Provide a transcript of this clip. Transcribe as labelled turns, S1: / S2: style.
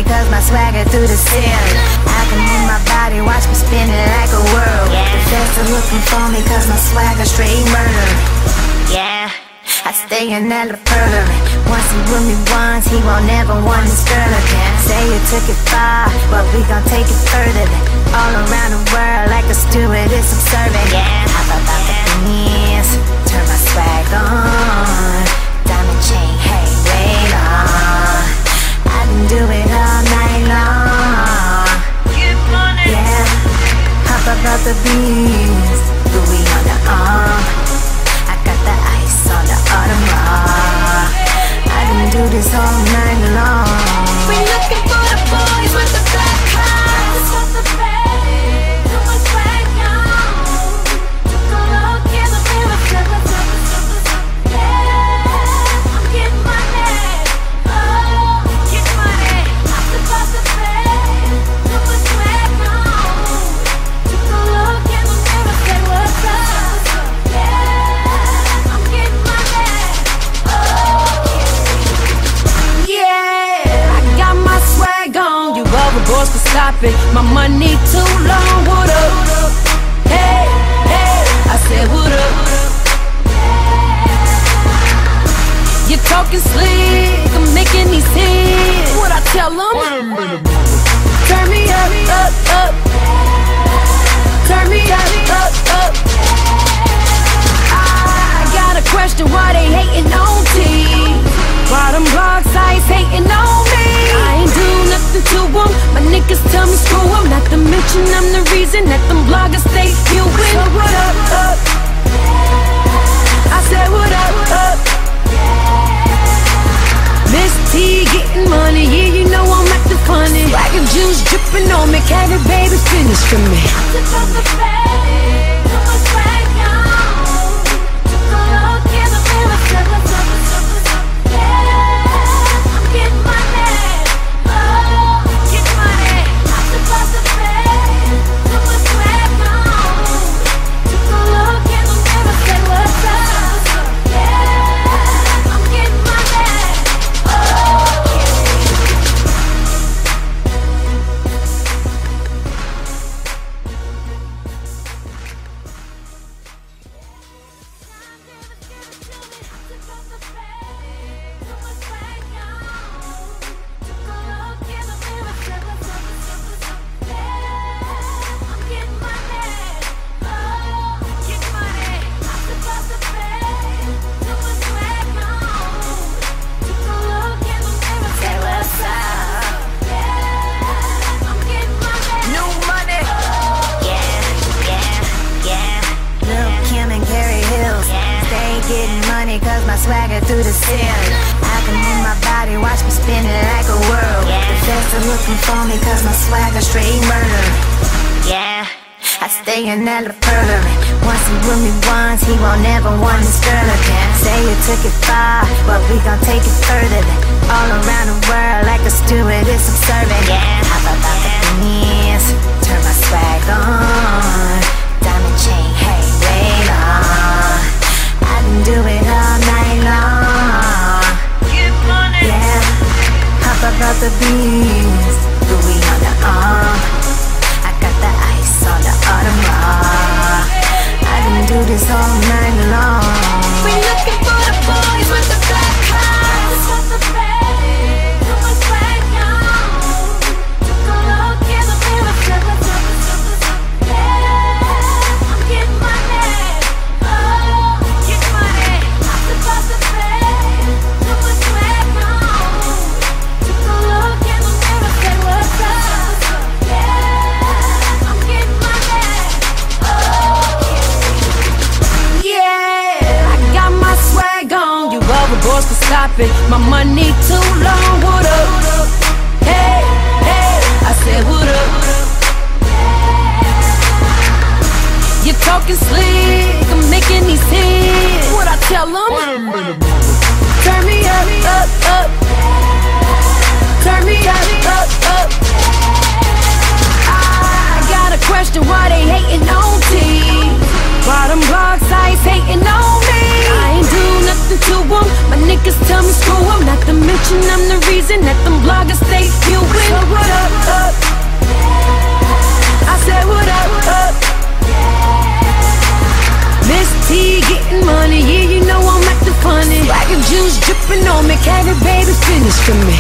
S1: Cause my swagger through the ceiling. I can move my body, watch me spin it like a whirl. The feds are looking for me cause my swagger straight murder. Yeah, I stay in that further. Once he with me once, he won't ever want this girl again. Say you took it far, but we gon' take it further than all around the world like a stewardess observing. Yeah, hop about the knees, turn my swag on. Diamond chain, hey, wait on. I can do it all night long. Get money. Yeah, hop about the beats, Louis on the arm. I got the ice on the Audemars. I can do this all night long. We looking for the boys with the black cars. Just the face, too much swag on. Go look in the mirror, yeah, I'm getting money.
S2: Boys for stopping, my money too long. What up? Hey, hey, I said what up? You're talking slick, I'm making these hits. What I tell them? Turn me up, up, up. Turn me up, up, up. I got a question, why they hating on T? Why them blog sites hating on me? I ain't do nothing to them. My niggas tell me screw them. Not to mention I'm the reason that them bloggers stay viewing. So what up, up? I said what up, up? Miss T getting money, yeah, you know I'm acting funny. Swagger juice dripping on me, carry baby finish for me. Cause my swagger through the ceiling. I can move my body, watch me spin it like a whirl. The feds are looking for me cause my swagger straight murder. Yeah, I stay in that further. Once he with me once, he won't ever want this girl again. Say you took it far, but we gon' take it further than all around the world like a stewardess observing. Yeah, hop about the knees, turn my swag on. Diamond chain, hey, wait on. I can do it all night long. Get money. Yeah, hop about the beats, Louis on the arm. I got the ice on the Audemars. I can do this all night long. We looking for the boys with the black cars. Just the face, too much swag on. Go look in the mirror, yeah, I'm getting money. Boys for
S3: my money too long. What up? Hey, hey, I said what up? You're talking slick, I'm making these hits. What I tell them? Turn me up, up, up. Turn me up, up, up. I got a question, why they hating on T? Why them blog sites hating on me? I ain't do nothing to them, my niggas tell me screw them. Not to mention I'm the reason that them bloggers stay viewing. So what up, up? I said what up, up? Miss T getting money, yeah, you know I'm acting funny. Swagger juice dripping on me, carry baby finish for me.